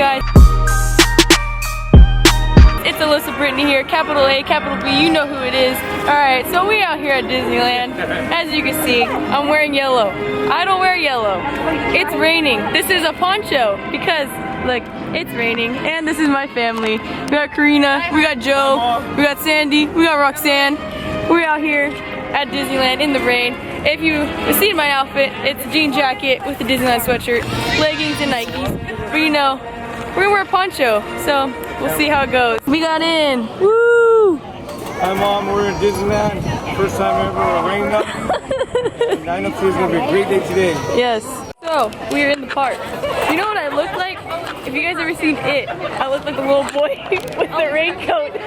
guys? It's Alyssa Brittany here, capital A, capital B, you know who it is. Alright, so we out here at Disneyland. As you can see, I'm wearing yellow. I don't wear yellow. It's raining. This is a poncho because, look, it's raining. And this is my family. We got Karina, we got Joe, we got Sandy, we got Roxanne. We're out here at Disneyland in the rain. If you see my outfit, it's a jean jacket with a Disneyland sweatshirt, leggings and Nikes. But you know, we're gonna wear a poncho, so we'll see how it goes. We got in, woo! Hi Mom, we're in Disneyland. First time ever rained up. And I know today's gonna be a great day today. Yes. So, we're in the park. You know what I look like? If you guys ever seen It, I look like a little boy with the raincoat.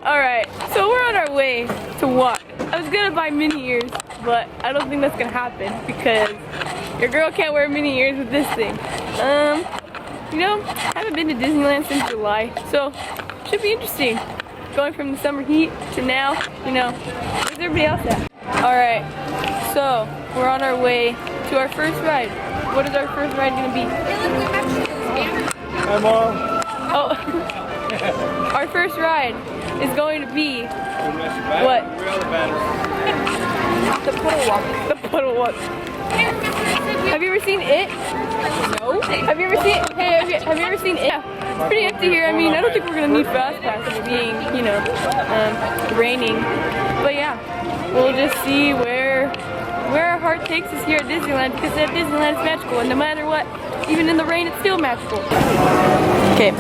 Alright, so we're on our way to walk. I was gonna buy mini ears, but I don't think that's gonna happen because your girl can't wear mini ears with this thing. You know, I haven't been to Disneyland since July, so should be interesting. Going from the summer heat to now, you know, where's everybody else at? Alright, so we're on our way to our first ride. What is our first ride gonna be? Hi Mom. Oh, our first ride is going to be what? The puddle walk. The puddle walk. Have you ever seen It? No. Have you ever seen? Hey, have you ever seen It? Yeah. It's pretty empty here. I mean, I don't think we're gonna need fast passes being, you know, raining. But yeah, we'll just see where our heart takes us here at Disneyland, because at Disneyland it's magical, and no matter what, even in the rain, it's still magical. Okay,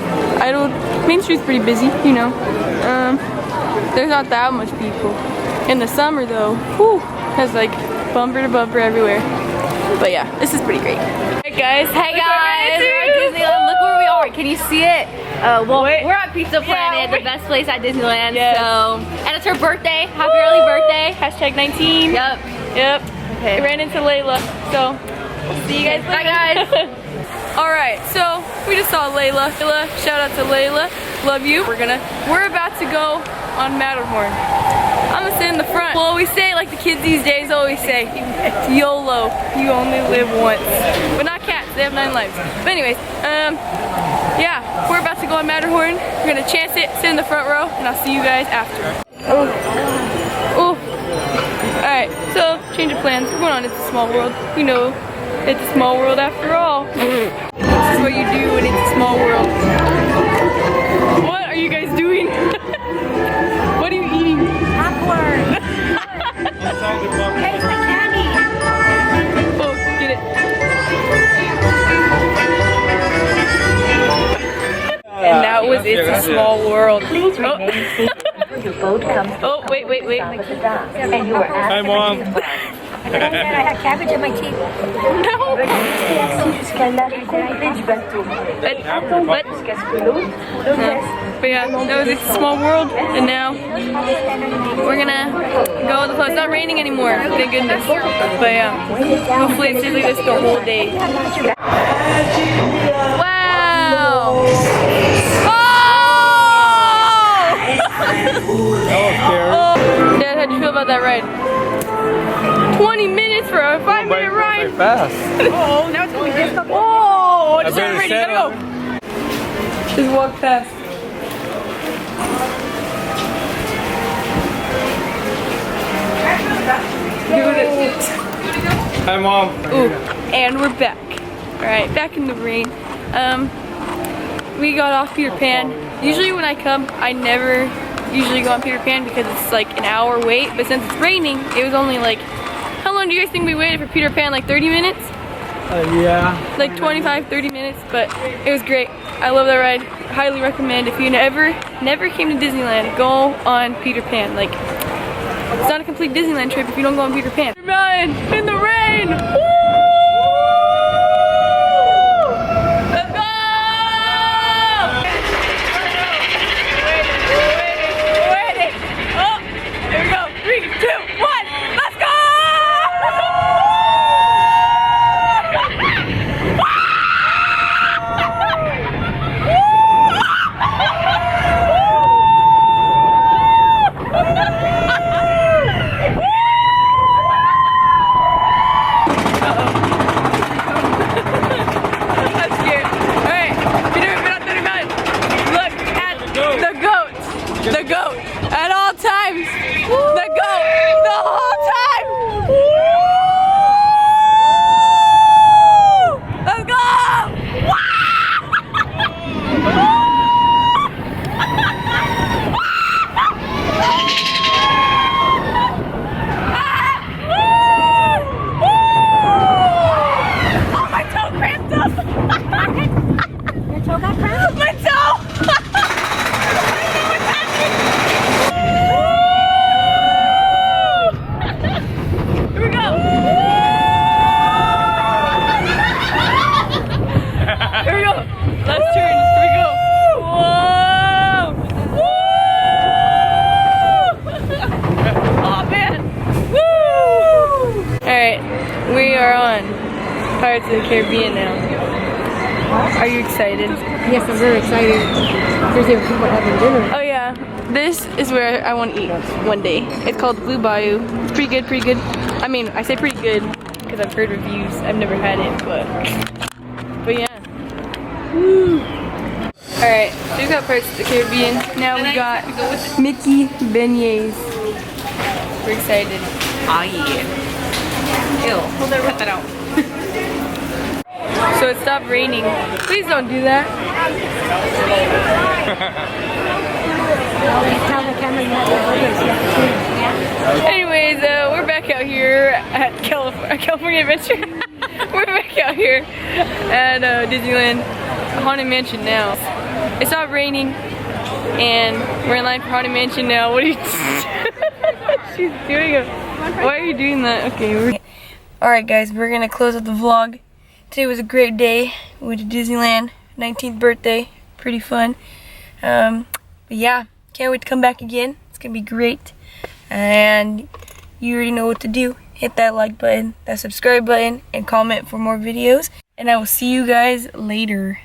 Main Street's pretty busy, you know. There's not that much people. In the summer though, whew, has like bumper to bumper everywhere. But yeah, this is pretty great. Hey guys, we're at Disneyland. Look where we are. Can you see it? Well, Wait. we're at Pizza Planet, the best place at Disneyland. Yes. So, and it's her birthday. Happy early birthday. Hashtag 19. Yep. Okay. I ran into Layla, so we'll see you guys later. Bye guys. Alright, so we just saw Layla. Shout out to Layla. Love you. We're about to go on Matterhorn. I'm gonna sit in the front. We'll always say, like the kids these days always say, YOLO, you only live once. But not cats, they have 9 lives. But anyways, yeah, we're about to go on Matterhorn. We're gonna chance it, sit in the front row, and I'll see you guys after. Oh. Alright, so change of plans. We're going on It's a Small World. You know, it's a small world after all. This is what you do when it's a small world. What are you guys doing? What are you eating? Popcorn. Hey, my candy. Oh, get it. And that was It's a Small World. Oh, wait. And you were asked. Hi Mom. I had cabbage in my teeth. No. But yeah, that was It's a Small World, and now we're gonna go to the place. It's not raining anymore, thank goodness. But yeah, hopefully it's like this the whole day. Wow! Oh! Dad, how'd you feel about that ride? 20 minutes for a 5-minute ride? Fast. Oh, now it's going to be whoa! Just get ready, gotta go. Just walk fast. Doing it. Hi Mom. Ooh, and we're back. Alright, back in the rain. We got off Peter Pan. Usually when I come, I never usually go on Peter Pan because it's like an hour wait, but since it's raining, it was only like, how long do you guys think we waited for Peter Pan? Like 30 minutes? Yeah. Like 25, 30 minutes, but it was great. I love that ride. Highly recommend. If you never came to Disneyland, go on Peter Pan. Like, it's not a complete Disneyland trip if you don't go on Peter Pan. Man, in the rain! Woo! Let's go! Waiting. Oh, here we go. 3, 2, 1, let's go! Pirates of the Caribbean now. Are you excited? Yes, I'm very excited. There's even people having dinner. Oh yeah, this is where I want to eat one day. It's called Blue Bayou. It's pretty good, pretty good. I mean, I say pretty good because I've heard reviews. I've never had it, but yeah. Woo! Alright, so we got Pirates of the Caribbean. Now we got Mickey beignets. We're excited. Oh yeah. Ew. Hold that, cut that out. So it stopped raining. Please don't do that. Tell the camera you have your Anyways, we're back out here at California Adventure. We're back out here at Disneyland Haunted Mansion now. It stopped raining and we're in line for Haunted Mansion now. What are you She's doing it. Why are you doing that? Okay. Alright guys, we're gonna close up the vlog. Today was a great day. We went to Disneyland, 19th birthday. Pretty fun. But yeah, can't wait to come back again. It's gonna be great. And you already know what to do. Hit that like button, that subscribe button, and comment for more videos. And I will see you guys later.